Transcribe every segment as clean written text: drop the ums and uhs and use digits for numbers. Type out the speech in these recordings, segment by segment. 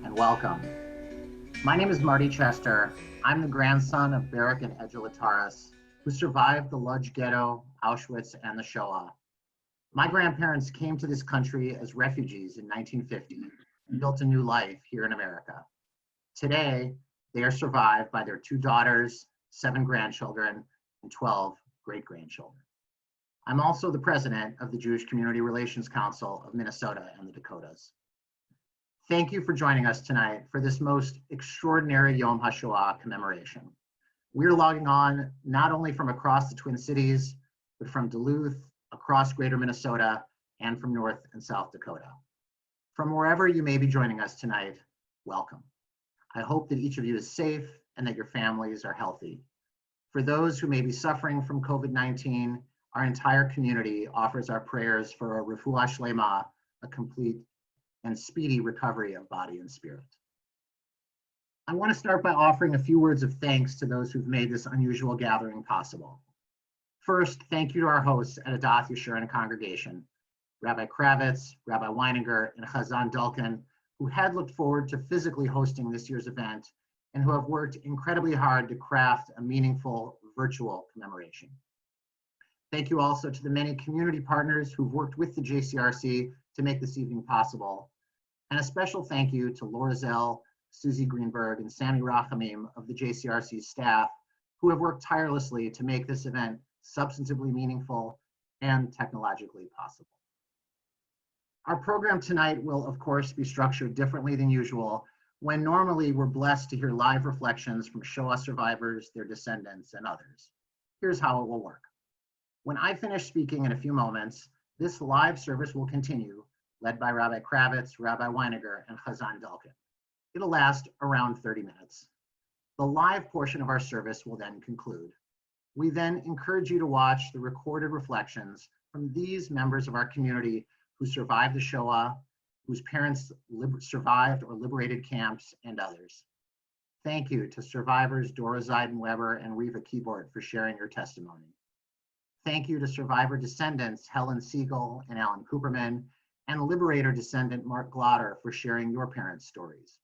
and welcome. My name is Marty Chester. I'm the grandson of Barak and Edgel Ataras, who survived the Lodz ghetto, Auschwitz, and the Shoah. My grandparents came to this country as refugees in 1950 and built a new life here in America. Today, they are survived by their 2 daughters, 7 grandchildren, and 12 great-grandchildren. I'm also the president of the Jewish Community Relations Council of Minnesota and the Dakotas. Thank you for joining us tonight for this most extraordinary Yom HaShoah commemoration. We're logging on not only from across the Twin Cities, but from Duluth, across greater Minnesota, and from North and South Dakota. From wherever you may be joining us tonight, welcome. I hope that each of you is safe and that your families are healthy. For those who may be suffering from COVID-19, our entire community offers our prayers for a refuah shlema, a complete and speedy recovery of body and spirit. I want to start by offering a few words of thanks to those who've made this unusual gathering possible. First, thank you to our hosts at Adath Yeshurun congregation, Rabbi Kravitz, Rabbi Weininger, and Chazan Dulkin, who had looked forward to physically hosting this year's event and who have worked incredibly hard to craft a meaningful virtual commemoration. Thank you also to the many community partners who've worked with the JCRC to make this evening possible. And a special thank you to Laura Zell, Susie Greenberg, and Malei Rachamim of the JCRC staff, who have worked tirelessly to make this event substantively meaningful and technologically possible. Our program tonight will, of course, be structured differently than usual, when normally we're blessed to hear live reflections from Shoah survivors, their descendants, and others. Here's how it will work. When I finish speaking in a few moments, this live service will continue, led by Rabbi Kravitz, Rabbi Weininger, and Chazan Dulkin. It'll last around 30 minutes. The live portion of our service will then conclude. We then encourage you to watch the recorded reflections from these members of our community who survived the Shoah, whose parents survived or liberated camps, and others. Thank you to survivors Dora Zeidenweber and Reva Keyboard for sharing your testimony. Thank you to survivor descendants Helen Siegel and Alan Cooperman, and liberator descendant Mark Glotter for sharing your parents' stories.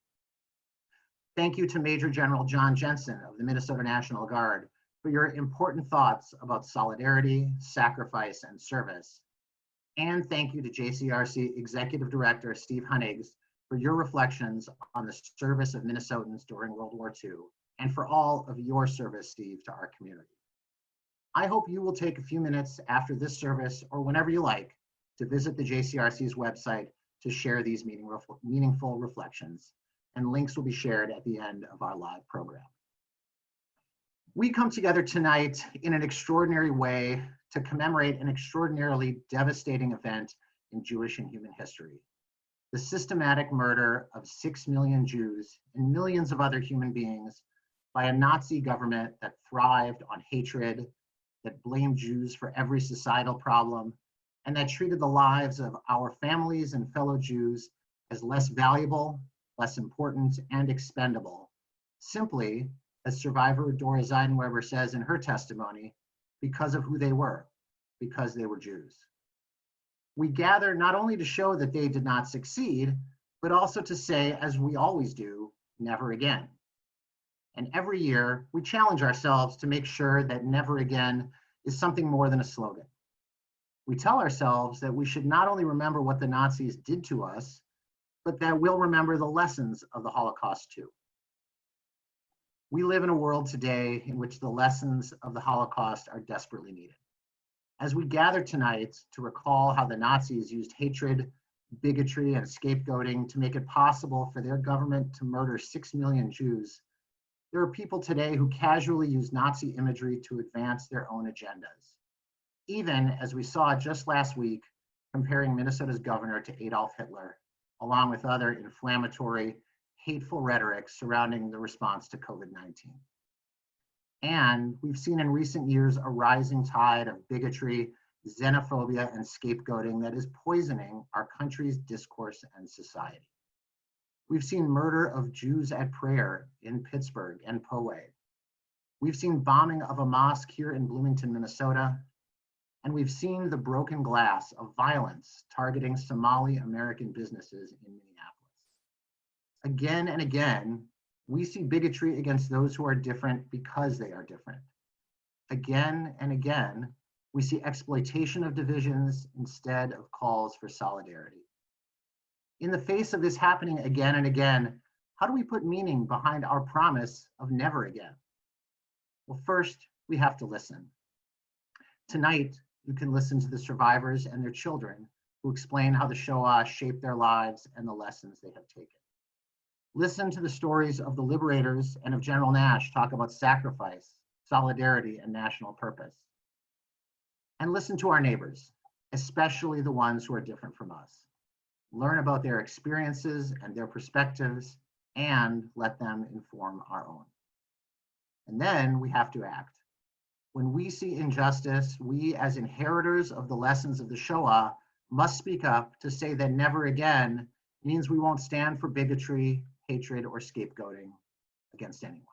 Thank you to Major General John Jensen of the Minnesota National Guard for your important thoughts about solidarity, sacrifice, and service. And thank you to JCRC Executive Director Steve Hunnigs for your reflections on the service of Minnesotans during World War II, and for all of your service, Steve, to our community. I hope you will take a few minutes after this service, or whenever you like, to visit the JCRC's website to share these meaningful reflections, and links will be shared at the end of our live program. We come together tonight in an extraordinary way to commemorate an extraordinarily devastating event in Jewish and human history: the systematic murder of 6 million Jews and millions of other human beings by a Nazi government that thrived on hatred, that blamed Jews for every societal problem, and that treated the lives of our families and fellow Jews as less valuable, less important, and expendable, simply, as survivor Dora Zeidenweber says in her testimony, because of who they were, because they were Jews. We gather not only to show that they did not succeed, but also to say, as we always do, never again. And every year, we challenge ourselves to make sure that never again is something more than a slogan. We tell ourselves that we should not only remember what the Nazis did to us, but that we'll remember the lessons of the Holocaust too. We live in a world today in which the lessons of the Holocaust are desperately needed. As we gather tonight to recall how the Nazis used hatred, bigotry, and scapegoating to make it possible for their government to murder 6 million Jews, there are people today who casually use Nazi imagery to advance their own agendas. Even as we saw just last week, comparing Minnesota's governor to Adolf Hitler, along with other inflammatory, hateful rhetoric surrounding the response to COVID-19. And we've seen in recent years a rising tide of bigotry, xenophobia, and scapegoating that is poisoning our country's discourse and society. We've seen murder of Jews at prayer in Pittsburgh and Poway. We've seen bombing of a mosque here in Bloomington, Minnesota, and we've seen the broken glass of violence targeting Somali American businesses in Minneapolis. Again and again, we see bigotry against those who are different because they are different. Again and again, we see exploitation of divisions instead of calls for solidarity. In the face of this happening again and again, how do we put meaning behind our promise of never again? Well, first, we have to listen. Tonight, you can listen to the survivors and their children who explain how the Shoah shaped their lives and the lessons they have taken. Listen to the stories of the liberators and of General Nash talk about sacrifice, solidarity, and national purpose. And listen to our neighbors, especially the ones who are different from us. Learn about their experiences and their perspectives, and let them inform our own. And then we have to act. When we see injustice, we as inheritors of the lessons of the Shoah must speak up to say that never again means we won't stand for bigotry, hatred, or scapegoating against anyone.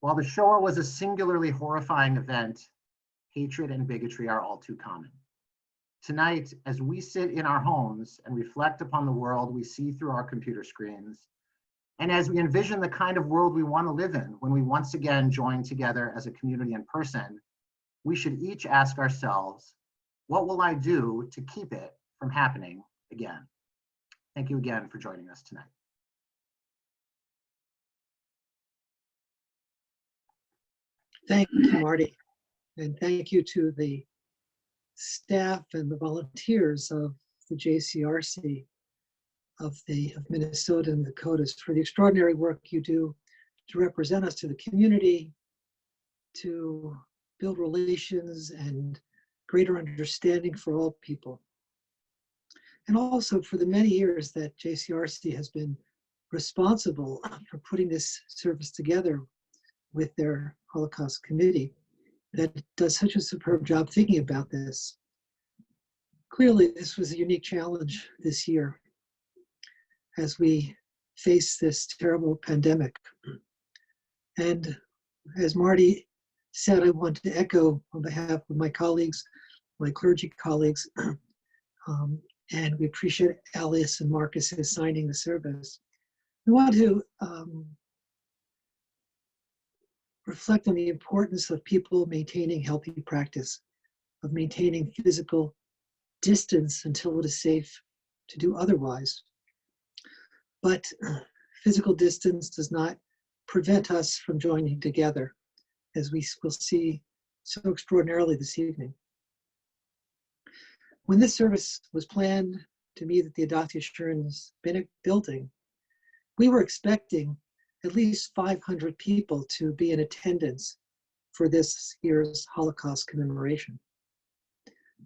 While the Shoah was a singularly horrifying event, hatred and bigotry are all too common. Tonight, as we sit in our homes and reflect upon the world we see through our computer screens, and as we envision the kind of world we want to live in when we once again join together as a community in person, we should each ask ourselves, what will I do to keep it from happening again? Thank you again for joining us tonight. Thank you, Marty. And thank you to the staff and the volunteers of the JCRC of Minnesota and Dakotas for the extraordinary work you do to represent us to the community, to build relations and greater understanding for all people. And also for the many years that JCRC has been responsible for putting this service together with their Holocaust committee that does such a superb job thinking about this. Clearly, this was a unique challenge this year as we face this terrible pandemic. And as Marty said, I want to echo on behalf of my colleagues, my clergy colleagues, and we appreciate Alice and Marcus signing the service. We want to reflect on the importance of people maintaining healthy practice, of maintaining physical distance until it is safe to do otherwise. But physical distance does not prevent us from joining together, as we will see so extraordinarily this evening. When this service was planned to meet at the Adati Assurance building, we were expecting at least 500 people to be in attendance for this year's Holocaust commemoration.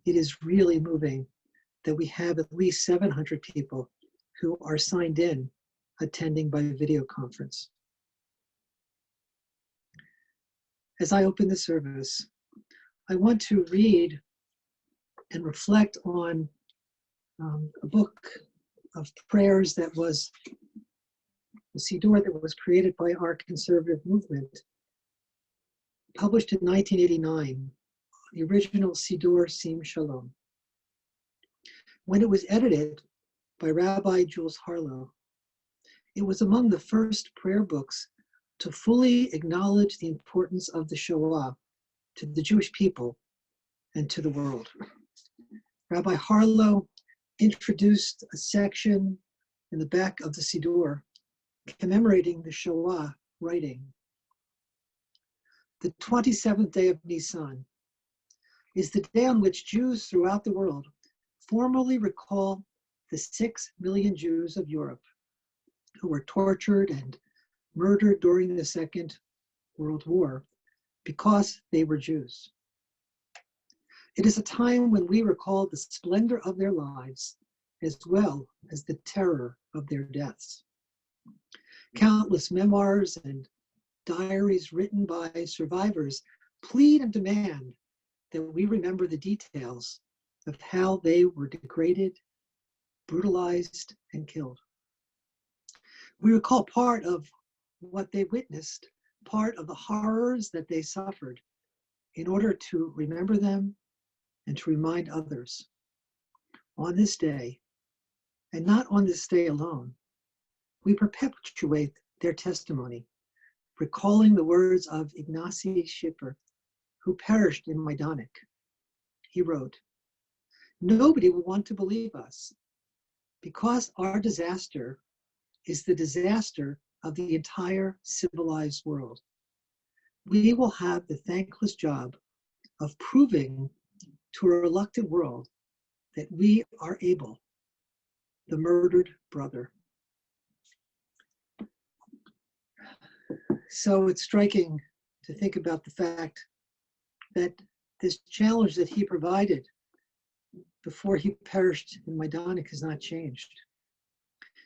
It is really moving that we have at least 700 people who are signed in attending by video conference. As I open the service, I want to read and reflect on a book of prayers that was the Siddur that was created by our conservative movement, published in 1989, the original Siddur Sim Shalom. When it was edited by Rabbi Jules Harlow, it was among the first prayer books to fully acknowledge the importance of the Shoah to the Jewish people and to the world. Rabbi Harlow introduced a section in the back of the Siddur commemorating the Shoah, writing, "The 27th day of Nisan is the day on which Jews throughout the world formally recall the 6 million Jews of Europe who were tortured and murdered during the Second World War because they were Jews. It is a time when we recall the splendor of their lives as well as the terror of their deaths. Countless memoirs and diaries written by survivors plead and demand that we remember the details of how they were degraded, brutalized, and killed. We recall part of what they witnessed, part of the horrors that they suffered, in order to remember them and to remind others. On this day, and not on this day alone, we perpetuate their testimony, recalling the words of Ignacy Schipper, who perished in Majdanek. He wrote, "Nobody will want to believe us because our disaster is the disaster of the entire civilized world. We will have the thankless job of proving to a reluctant world that we are able, the murdered brother." So it's striking to think about the fact that this challenge that he provided before he perished in Majdanek has not changed.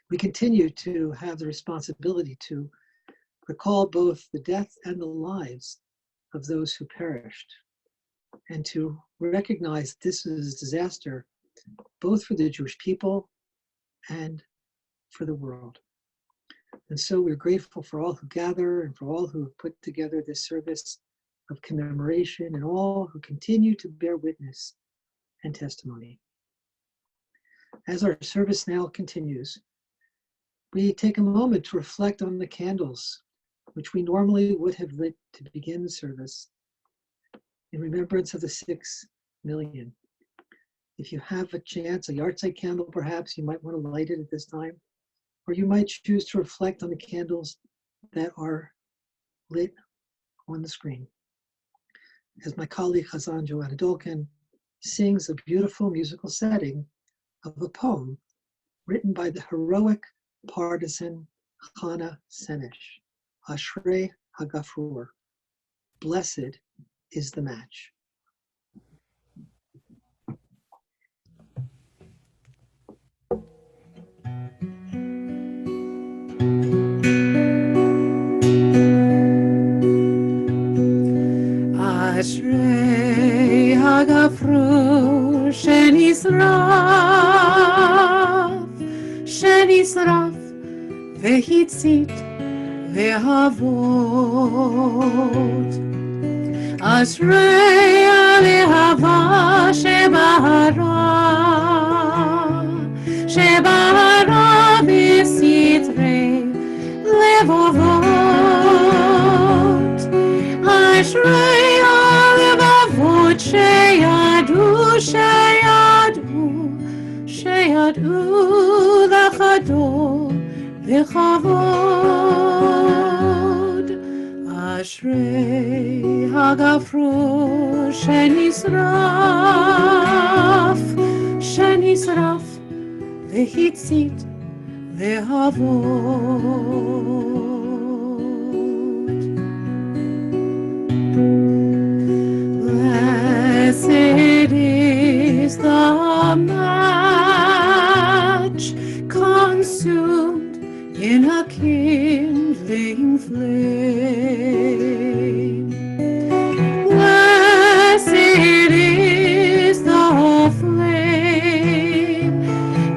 We continue to have the responsibility to recall both the death and the lives of those who perished, and to recognize this is a disaster both for the Jewish people and for the world. And so we're grateful for all who gather and for all who have put together this service of commemoration and all who continue to bear witness and testimony. As our service now continues, we take a moment to reflect on the candles which we normally would have lit to begin the service in remembrance of the 6 million. If you have a chance, a yahrzeit candle perhaps, you might want to light it at this time, or you might choose to reflect on the candles that are lit on the screen. As my colleague Chazan Joanna Dolkin sings a beautiful musical setting of a poem written by the heroic partisan Chana Senesh, Ashrei Hagafrur, "Blessed is the match." Ashrei Hagafrur shenisraf vehitzit vehavot. Ashrei alehava shebahara besitrei levavot. Ashrei alevavot sheyadu lachador v'chavod. Ashrei hagafrur shenisraf vehitzit vehavot. Blessed is the match consumed in a kindling flame. Blessed is the flame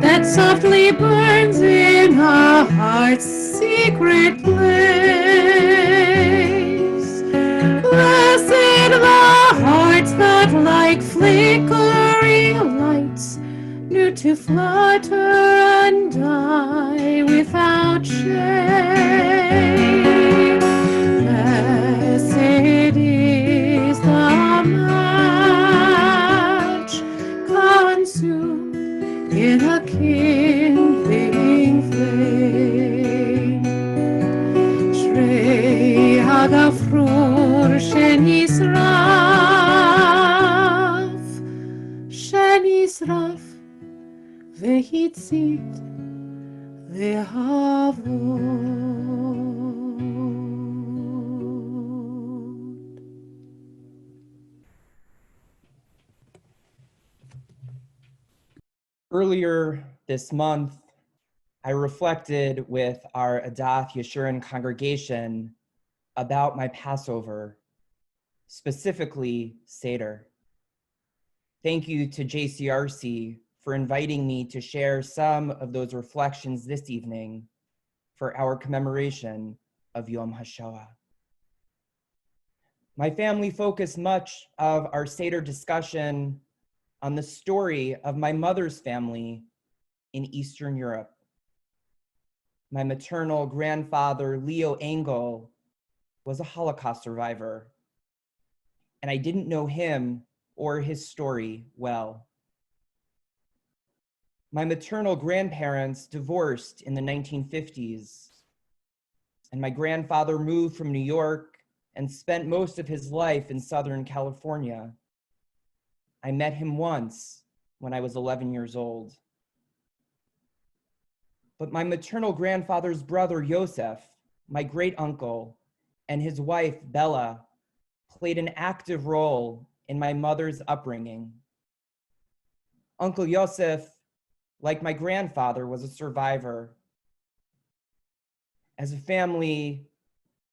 that softly burns in a heart's secret place. Blessed the hearts that like flickering lights knew to flutter and die without shame. Blessed is the match consumed in a kindling flame. Shrei hagafrur shenisraf vehitzit vehavot. Earlier this month, I reflected with our Adath Yeshurun congregation about my Passover, specifically Seder. Thank you to JCRC for inviting me to share some of those reflections this evening for our commemoration of Yom HaShoah. My family focused much of our Seder discussion on the story of my mother's family in Eastern Europe. My maternal grandfather, Leo Engel, was a Holocaust survivor, and I didn't know him or his story well. My maternal grandparents divorced in the 1950s, and my grandfather moved from New York and spent most of his life in Southern California. I met him once when I was 11 years old. But my maternal grandfather's brother, Yosef, my great uncle, and his wife, Bella, played an active role in my mother's upbringing. Uncle Yosef, like my grandfather, was a survivor. As a family,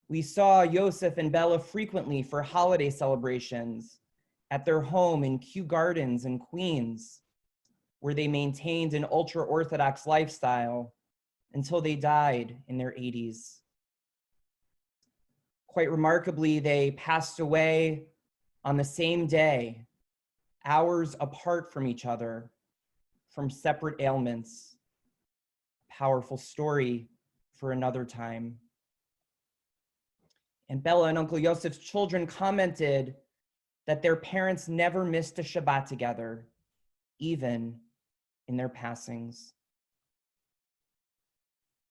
we saw Yosef and Bella frequently for holiday celebrations at their home in Kew Gardens in Queens, where they maintained an ultra-Orthodox lifestyle until they died in their 80s. Quite remarkably, they passed away on the same day, hours apart from each other, from separate ailments. Powerful story for another time. And Bella and Uncle Yosef's children commented that their parents never missed a Shabbat together, even in their passings.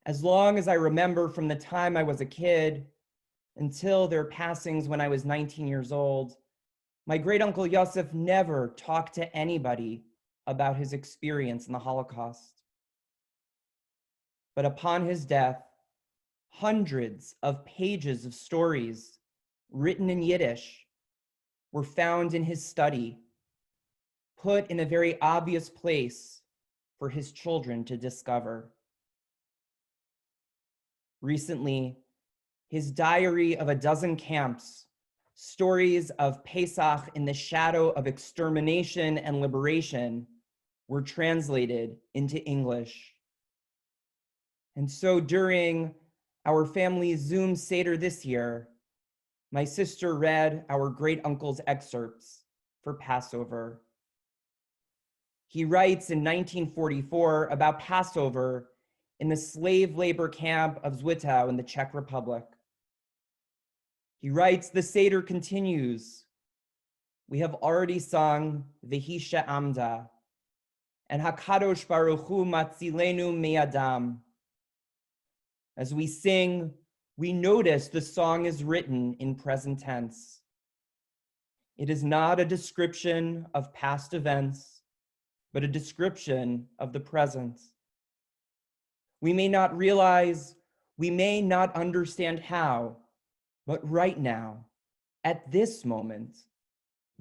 As long as I remember, from the time I was a kid until their passings when I was 19 years old, my great uncle Yosef never talked to anybody about his experience in the Holocaust. But upon his death, hundreds of pages of stories written in Yiddish were found in his study, put in a very obvious place for his children to discover. Recently, his diary of a dozen camps, stories of Pesach in the shadow of extermination and liberation, were translated into English. And so during our family's Zoom Seder this year, my sister read our great uncle's excerpts for Passover. He writes in 1944 about Passover in the slave labor camp of Zwittau in the Czech Republic. He writes, the Seder continues. We have already sung V'hi she'amda and HaKadosh Baruch Hu matzilenu me'adam. As we sing, we notice the song is written in present tense. It is not a description of past events, but a description of the present. We may not realize, we may not understand how, but right now, at this moment,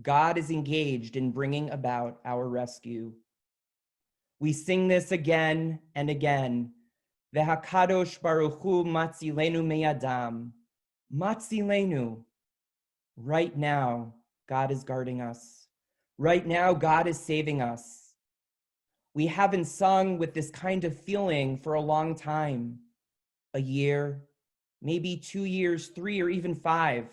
God is engaged in bringing about our rescue. We sing this again and again. V'hakadosh baruch hu matzilenu me'adam. Matzilenu. Right now, God is guarding us. Right now, God is saving us. We haven't sung with this kind of feeling for a long time. A year, maybe 2 years, 3, or even 5.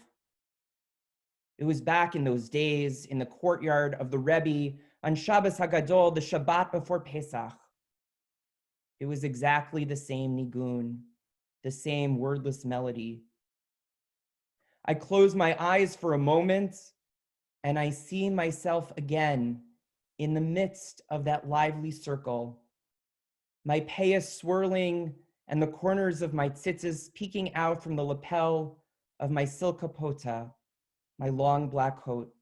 It was back in those days in the courtyard of the Rebbe on Shabbos HaGadol, the Shabbat before Pesach. It was exactly the same nigun, the same wordless melody. I close my eyes for a moment and I see myself again in the midst of that lively circle, my payas swirling and the corners of my tzitzis peeking out from the lapel of my silk kapota, my long black coat,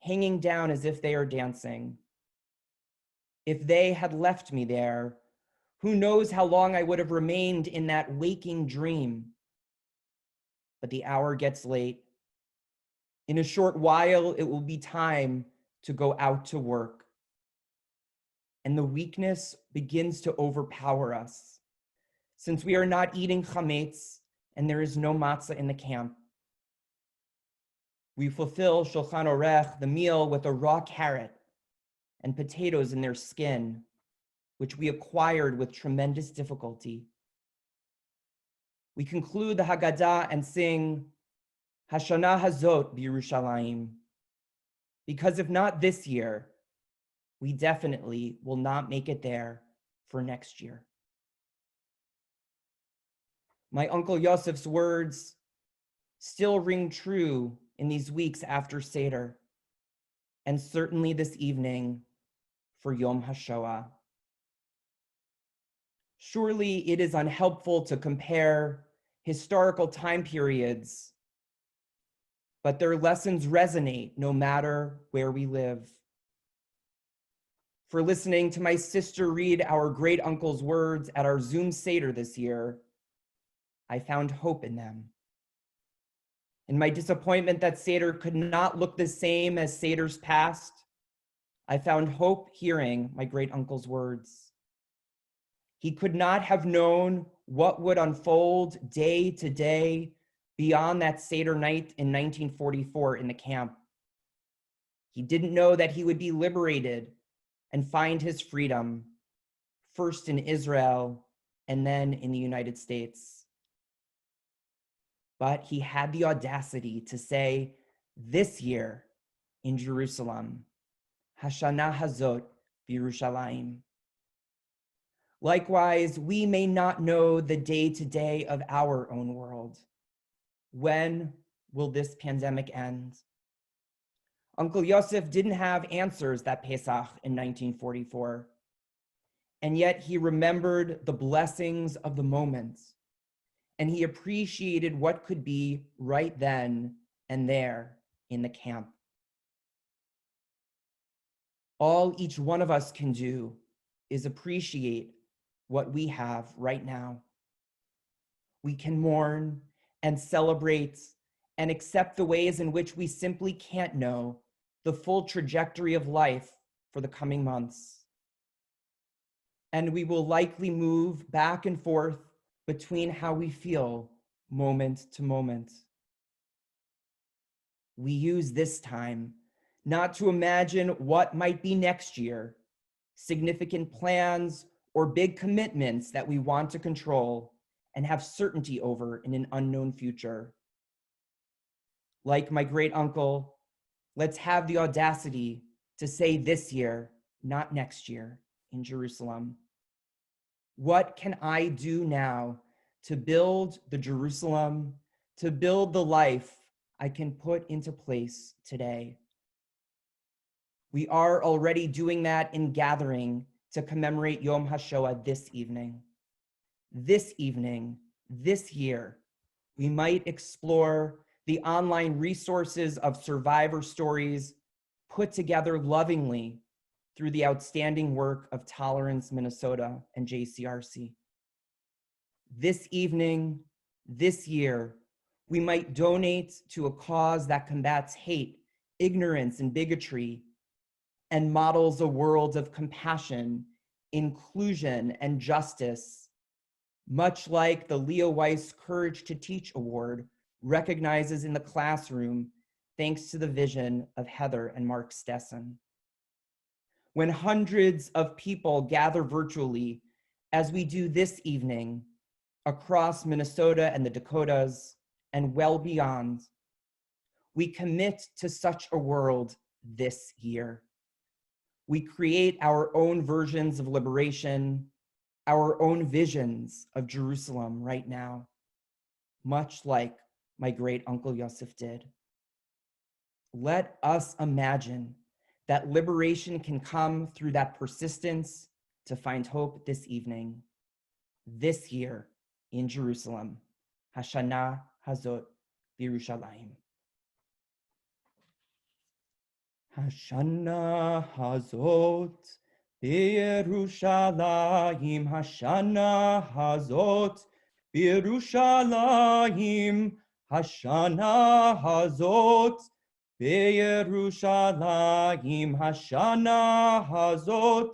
hanging down as if they are dancing. If they had left me there, who knows how long I would have remained in that waking dream. But the hour gets late. In a short while, it will be time to go out to work. And the weakness begins to overpower us, since we are not eating chametz and there is no matzah in the camp. We fulfill Shulchan Orech, the meal, with a raw carrot and potatoes in their skin, which we acquired with tremendous difficulty. We conclude the Haggadah and sing Hashana Hazot B'Yerushalayim, because if not this year, we definitely will not make it there for next year. My Uncle Yosef's words still ring true in these weeks after Seder, and certainly this evening for Yom HaShoah. Surely it is unhelpful to compare historical time periods, but their lessons resonate no matter where we live. For listening to my sister read our great uncle's words at our Zoom Seder this year, I found hope in them. In my disappointment that Seder could not look the same as Seders past, I found hope hearing my great uncle's words. He could not have known what would unfold day to day beyond that Seder night in 1944 in the camp. He didn't know that he would be liberated and find his freedom, first in Israel and then in the United States. But he had the audacity to say, this year in Jerusalem, Hashana Hazot B'Yerushalayim. Likewise, we may not know the day-to-day of our own world. When will this pandemic end? Uncle Yosef didn't have answers that Pesach in 1944, and yet he remembered the blessings of the moment, and he appreciated what could be right then and there in the camp. All each one of us can do is appreciate what we have right now. We can mourn and celebrate and accept the ways in which we simply can't know the full trajectory of life for the coming months. And we will likely move back and forth between how we feel moment to moment. We use this time not to imagine what might be next year, significant plans or big commitments that we want to control and have certainty over in an unknown future. Like my great uncle, let's have the audacity to say this year, not next year, in Jerusalem. What can I do now to build the Jerusalem, to build the life I can put into place today? We are already doing that in gathering to commemorate Yom HaShoah this evening. This evening, this year, we might explore the online resources of survivor stories put together lovingly through the outstanding work of Tolerance Minnesota and JCRC. This evening, this year, we might donate to a cause that combats hate, ignorance, and bigotry, and models a world of compassion, inclusion, and justice, much like the Leo Weiss Courage to Teach Award recognizes in the classroom, thanks to the vision of Heather and Mark Stessen. When hundreds of people gather virtually, as we do this evening, across Minnesota and the Dakotas, and well beyond, we commit to such a world this year. We create our own versions of liberation, our own visions of Jerusalem right now, much like my great Uncle Yosef did. Let us imagine that liberation can come through that persistence to find hope this evening, this year in Jerusalem. Hashana Hazot B'Yerushalayim. Hashana Hazot B'Yerushalayim. Hashana Hazot B'Yerushalayim. Hashana Hazot B'Yerushalayim. Hashana Hazot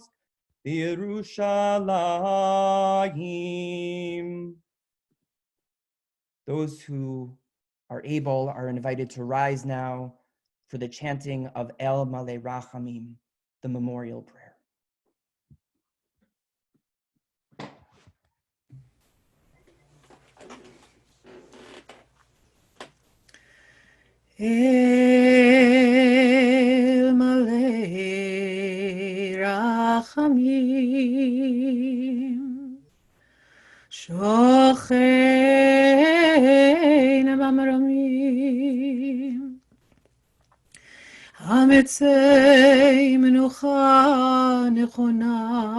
B'Yerushalayim. Those who are able are invited to rise now for the chanting of El Malei Rachamim, the memorial prayer. El Malei Rachamim שוכן במרומים, המצא מנוחה נכונה,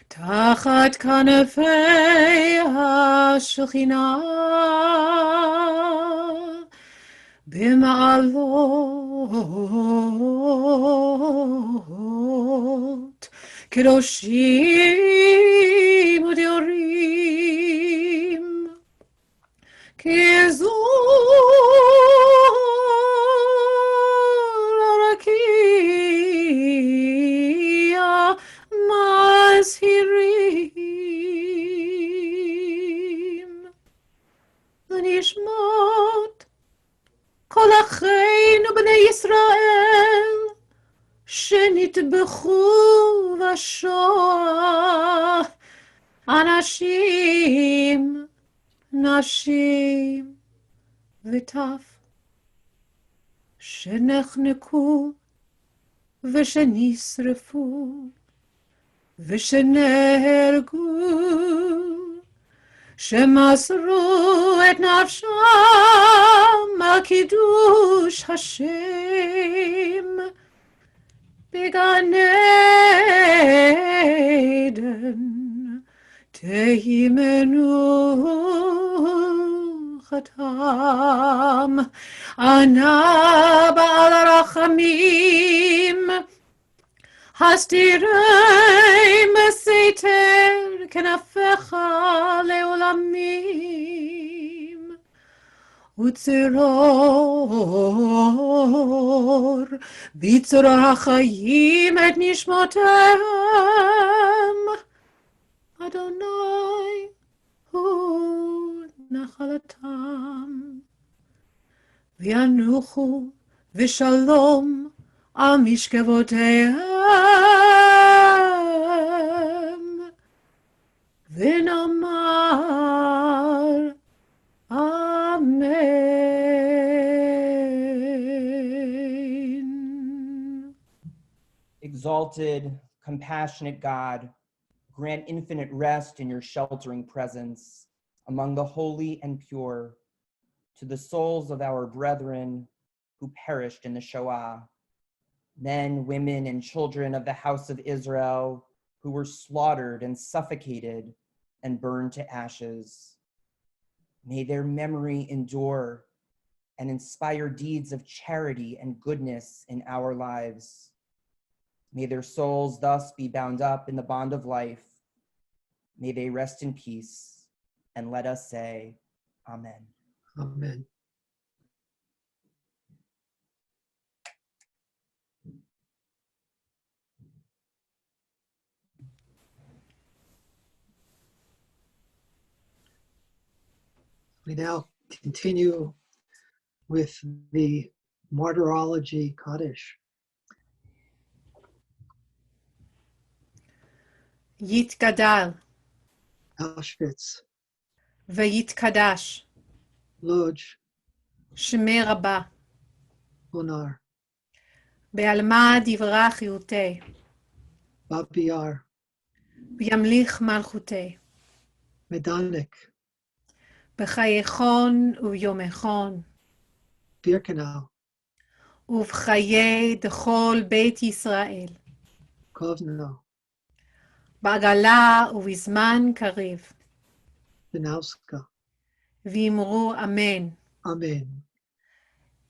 תחת כנפי השכינה, במעלות קדושים וטהורים, כזו לרקיע מזהירים, ונשמות כל אחינו בני ישראל שנטבחו בשואה, אנשים, נשים וטף, שנחנקו ושנשרפו ושנהרגו, שמסרו את נפשם על קידוש השם בגן עדן, תהי מנוחתם. ענה בעל הרחמים, הסתירי מסתר כנפיך לעולמים, וצרור בצרור החיים את נשמותיהם. אדוני הוא נחלתם, וינוחו ושלום על משכבותיהם, ונאמר אמן. Exalted, compassionate God, grant infinite rest in your sheltering presence among the holy and pure to the souls of our brethren who perished in the Shoah, men, women, and children of the house of Israel who were slaughtered and suffocated and burned to ashes. May their memory endure and inspire deeds of charity and goodness in our lives. May their souls thus be bound up in the bond of life. May they rest in peace, and let us say, Amen. Amen. We now continue with the Martyrology Kaddish. יתגדל Auschwitz, ויתקדש Lodz, שמי רבה, Onar, בעלמא דברה חיותי, Babi Yar, וימליך מלכותי, Medanek, בחייכון וביומכון, Birkenau, ובחיי דכל בית ישראל, Kovno, בעגלה ובזמן קריב, Benauska. ואמרו אמן. Amen.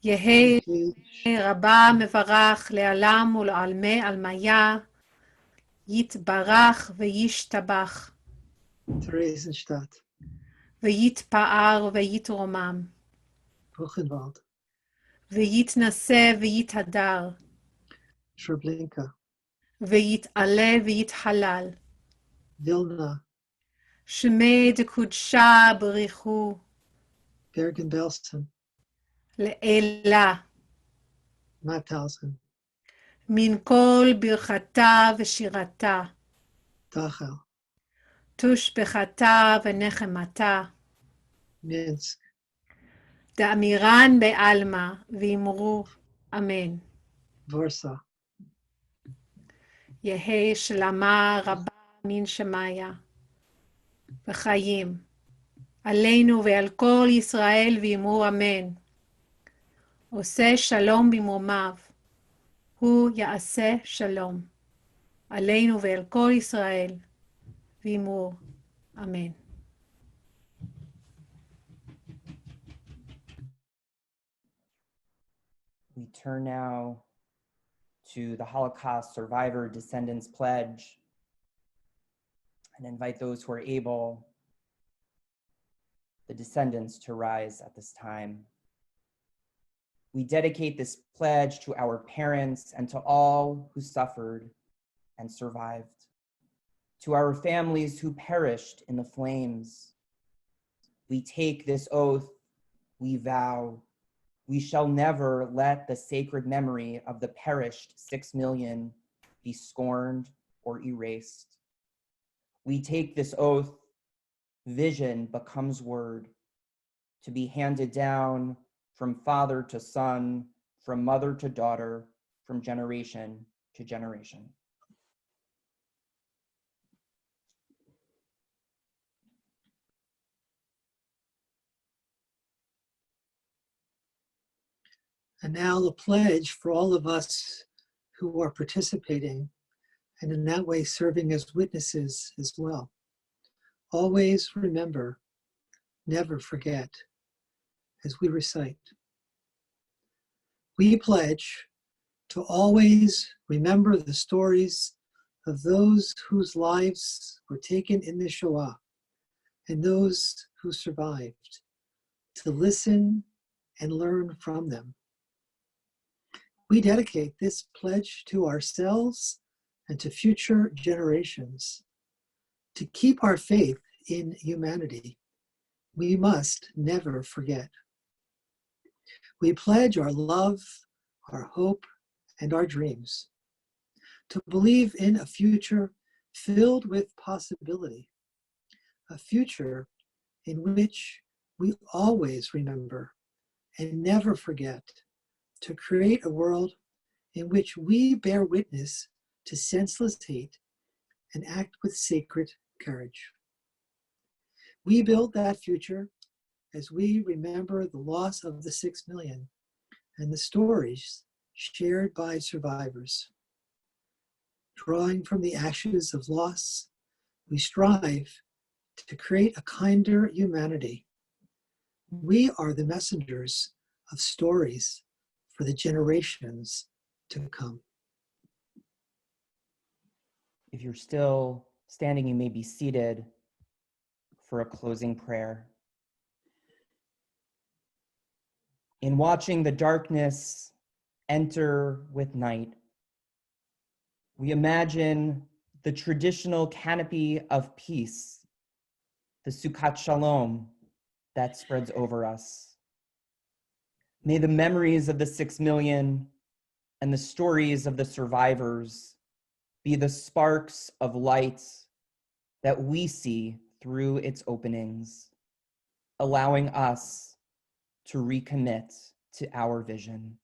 יהי Engage רבה מברך לעלם ולעלמי עלמיה, יתברך וישתבח, Theresienstadt, ויתפאר ויתרומם, Buchenwald, ויתנשא ויתהדר, Treblinka, ויתעלה ויתחלל, Vilna, שמי דקודשה בריחו, Bergen-Belsen, לעילה, Mauthausen, מן כל ברכתה ושירתה, Dachau, תושבחתה ונחמתה, Minsk, דאמירן בעלמא, ואמרו אמן. Warsaw, יהי שלמה רבה מן שמיה, וחיים, עלינו ועל כל ישראל ואמרו אמן. עושה שלום במרומיו, הוא יעשה שלום, עלינו ועל כל ישראל ואמרו אמן. We turn now to the Holocaust Survivor Descendants Pledge and invite those who are able, the descendants, to rise at this time. We dedicate this pledge to our parents and to all who suffered and survived, to our families who perished in the flames. We take this oath, we vow, we shall never let the sacred memory of the perished 6 million be scorned or erased. We take this oath, vision becomes word, to be handed down from father to son, from mother to daughter, from generation to generation. And now the pledge for all of us who are participating and in that way serving as witnesses as well. Always remember, never forget, as we recite. We pledge to always remember the stories of those whose lives were taken in the Shoah and those who survived, to listen and learn from them. We dedicate this pledge to ourselves and to future generations. To keep our faith in humanity, we must never forget. We pledge our love, our hope, and our dreams to believe in a future filled with possibility, a future in which we always remember and never forget to create a world in which we bear witness to senseless hate and act with sacred courage. We build that future as we remember the loss of the 6 million and the stories shared by survivors. Drawing from the ashes of loss, we strive to create a kinder humanity. We are the messengers of stories for the generations to come. If you're still standing, you may be seated for a closing prayer. In watching the darkness enter with night, we imagine the traditional canopy of peace, the Sukkot Shalom that spreads over us. May the memories of the 6 million and the stories of the survivors be the sparks of light that we see through its openings, allowing us to recommit to our vision.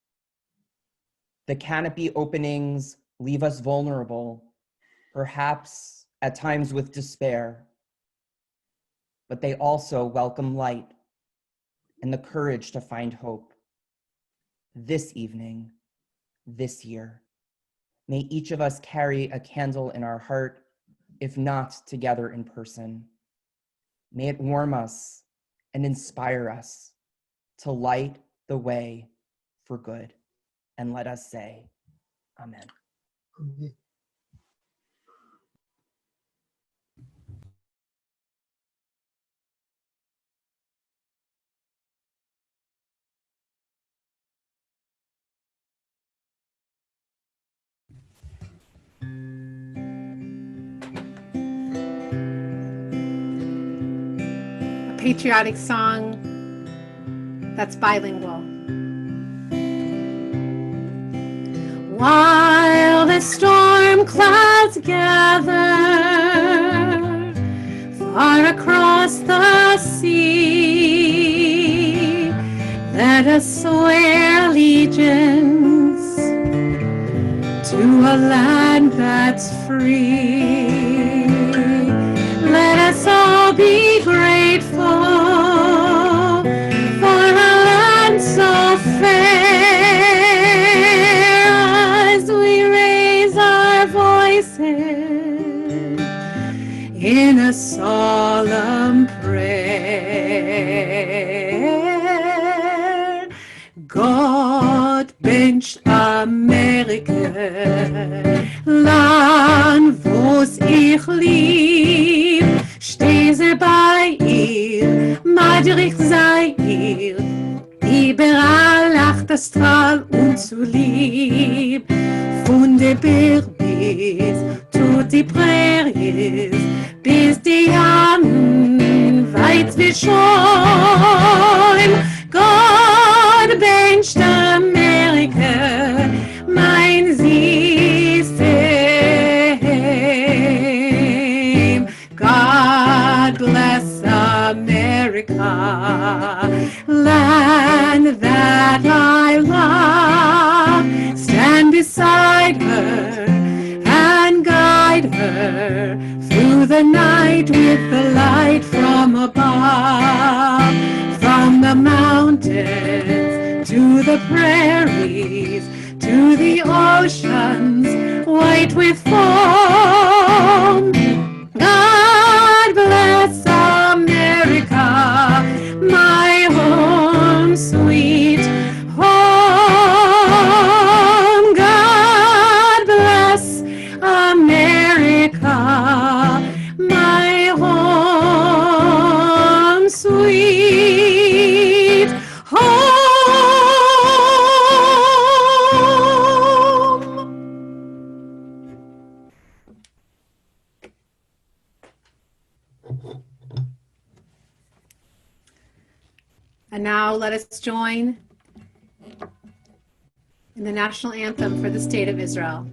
The canopy openings leave us vulnerable, perhaps at times with despair, but they also welcome light and the courage to find hope. This evening, this year, may each of us carry a candle in our heart, if not together in person. May it warm us and inspire us to light the way for good. And let us say, Amen. Amen. A patriotic song that's bilingual. While the storm clouds gather far across the sea, let us swear allegiance to a land that's free. Let us all be said in a solemn prayer, Gott bencht Amerika, Land, wo's ich lieb, steh sie bei ihr, Madrich sei ihr, überall lacht das Strahl und zu lieb, von der Bergbis tut die Präries, bis die Jahren weit wie schon. Gott bencht Amerika, mein System. God bless America, land that I love. Stand beside her and guide her through the night with the light from above. From the mountains to the prairies to the oceans white with foam. God bless America, my home sweet home. God bless America, my home sweet home. And now let us join in the national anthem for the state of Israel.